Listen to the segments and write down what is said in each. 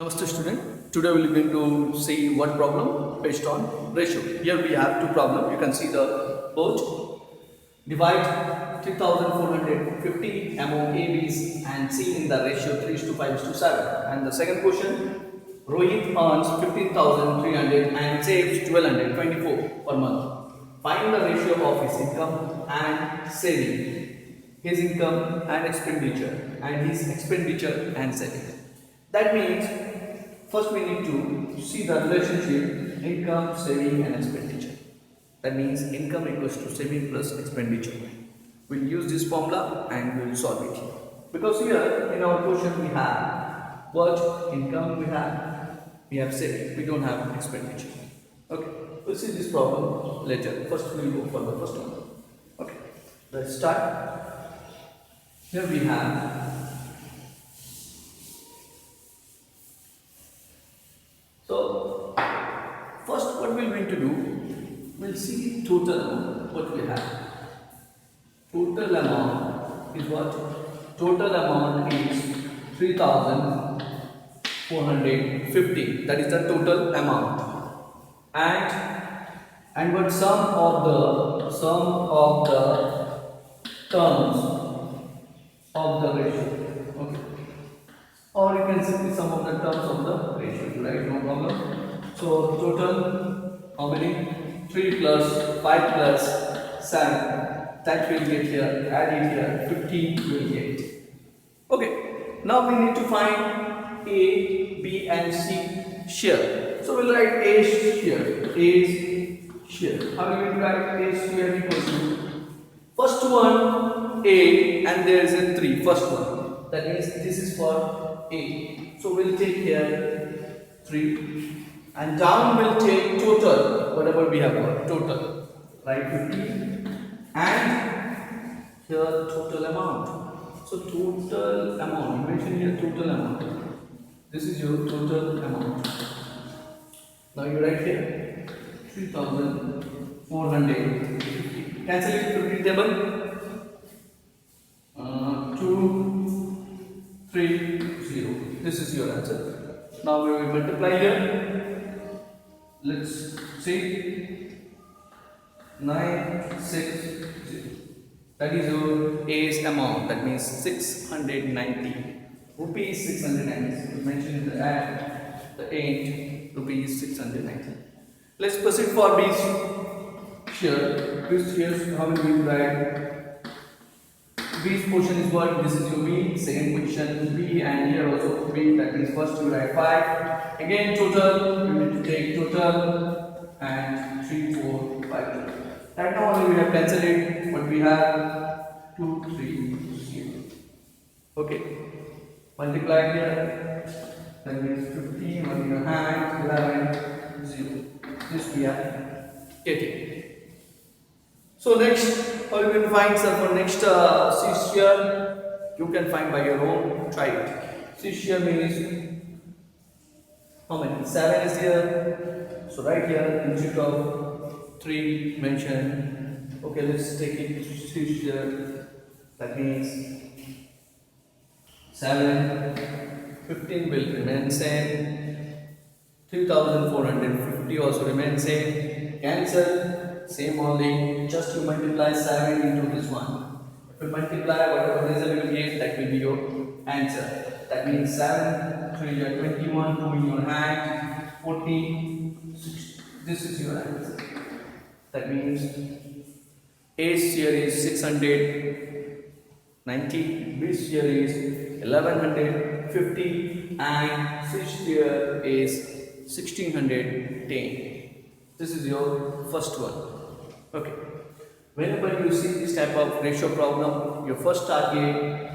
Namaste student. Today we are going to see one problem based on ratio. Here we have two problems. You can see the board. Divide 3450 among A, B and C in the ratio 3 to 5 to 7. And the second question, Rohit earns 15,300 and saves 1224 per month. Find the ratio of his income and saving, his income and expenditure, and his expenditure and saving. That means first we need to see the relationship income, saving and expenditure. That means income equals to saving plus expenditure. We'll use this formula and we'll solve it here. Because here in our question we have what income we have saving, we don't have expenditure. Okay, we'll see this problem later. First we'll go for the first one. Okay, let's start. Here we have first what we're going to do, we'll see total amount, what we have. Total amount is what? Total amount is 3,450. That is the total amount. And what sum of the terms of the ratio. Okay. Or you can simply sum of the terms of the ratio, right? No problem. So total, how many? 3 plus 5 plus 7. That will get here. Add it here. 15 will get. Okay. Now we need to find A, B and C share. So we'll write A share. A's share. How are we going to write A share equals to first one A and there is a 3. First one. That means this is for A. So we'll take here 3 and down we'll take total, whatever we have got, total. Right, 50 and here total amount. So total amount, you mention here total amount. This is your total amount. Now you write here 3,450. Cancel it to the table. 2, 3, 0. This is your answer. Now we will multiply here. Let's see. 9, 6, 0. That is your A's amount. That means 690 rupees. 690. We mentioned in the ad the 8 rupees 690. Let's proceed for B's share. B's share. How will we write? B's portion is what? This is your B, second position B, and here also B. That means first you write 5. Again total, you need to take total and 3, 4, 5. Right now only we have cancelled it, but we have 2, 3, 0. Okay, multiply here. That means 15, 1 in your hand, 11, 0. This we are getting. So next, how you will find sir for next C share? You can find by your own. Try it. C share means how many? 7 is here. So right here instead of 3 mention. Okay, let's take it C share. That means 7. 15 will remain same. 3,450 also remain same. Cancel. Same only, just you multiply 7 into this one. If you multiply whatever result you will get, that will be your answer. That means 7, 3 are 21, 2 in your hand, 14, 6. This is your answer. That means A's share is 690, B's share is 1150 and C's share is 1610. This is your first one. Okay. Whenever you see this type of ratio problem, your first target,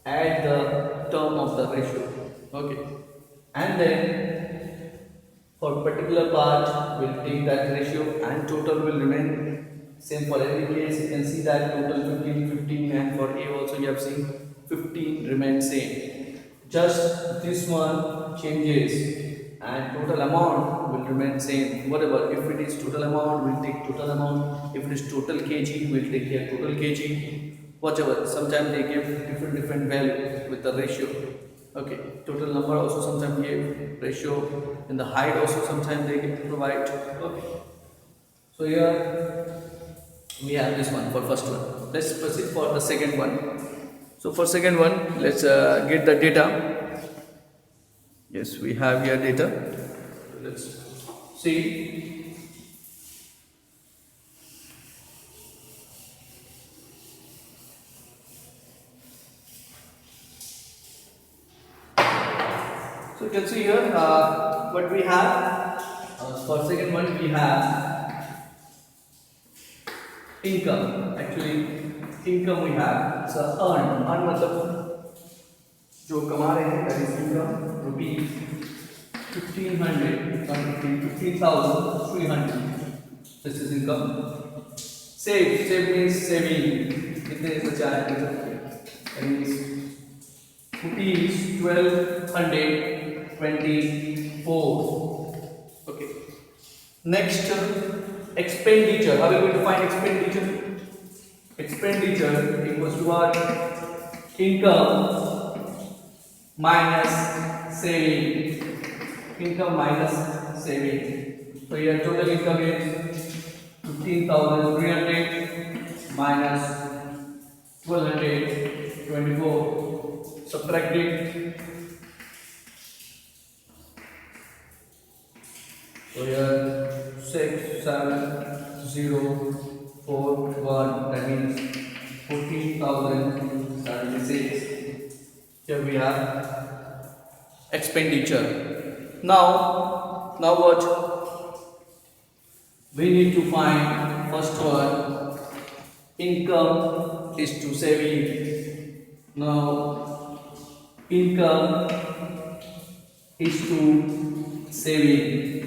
add the term of the ratio. Okay. And then for particular part, we'll take that ratio and total will remain same for every case. You can see that total 15, 15 and for A also you have seen 15 remains same. Just this one changes and total amount will remain same. Whatever, if it is total amount, we'll take total amount. If it is total kg, we'll take here total kg. Whatever, sometimes they give different value with the ratio. Okay, total number also sometimes give, ratio in the height also sometimes they provide. Okay, so here we have this one for first one. Let's proceed for the second one. So for second one, let's get the data. Yes, we have here data. Let's see. So you can see here what we have. For second one, we have income. Actually, income we have. So earn मतलब जो कमा रहे हैं, that is income, rupees 15,300. This is income. Save means saving. कितने बचा है? That means rupees 1,224. Okay. Next, expenditure. How are we going to find expenditure? Expenditure equals to what? Income minus saving. Income minus saving. So your total income is 15,300 minus 1,224. Subtract it. So here 67041, that means 14,076. Here we have expenditure. Now what? We need to find first one. Income is to saving. Now income is to saving.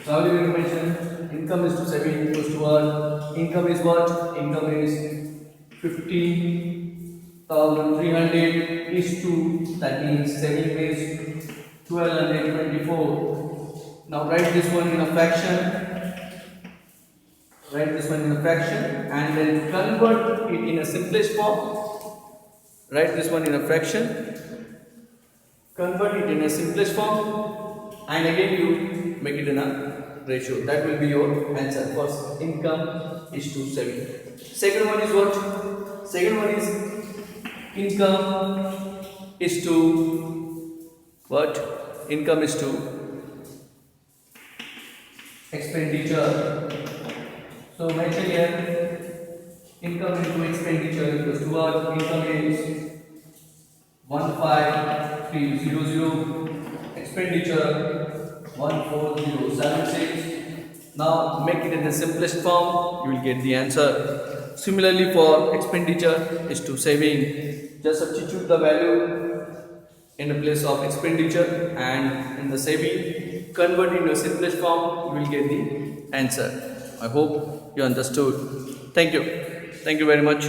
So how do we mention income is to saving equals to what? Income is what? Income is 15,300 is to, that means saving is 1,224. Now write this one in a fraction. Write this one in a fraction and then convert it in a simplest form. Write this one in a fraction. Convert it in a simplest form and again you make it in a ratio. That will be your answer. First, income is to saving. Second one is what? Second one is income is to what? Income is to expenditure. So mention here income into expenditure equals to what? Income is 15,300. Expenditure 14076. Now make it in the simplest form, you will get the answer. Similarly for expenditure is to saving, just substitute the value in the place of expenditure and in the saving, convert into a simplest form, you will get the answer. I hope you understood. Thank you very much.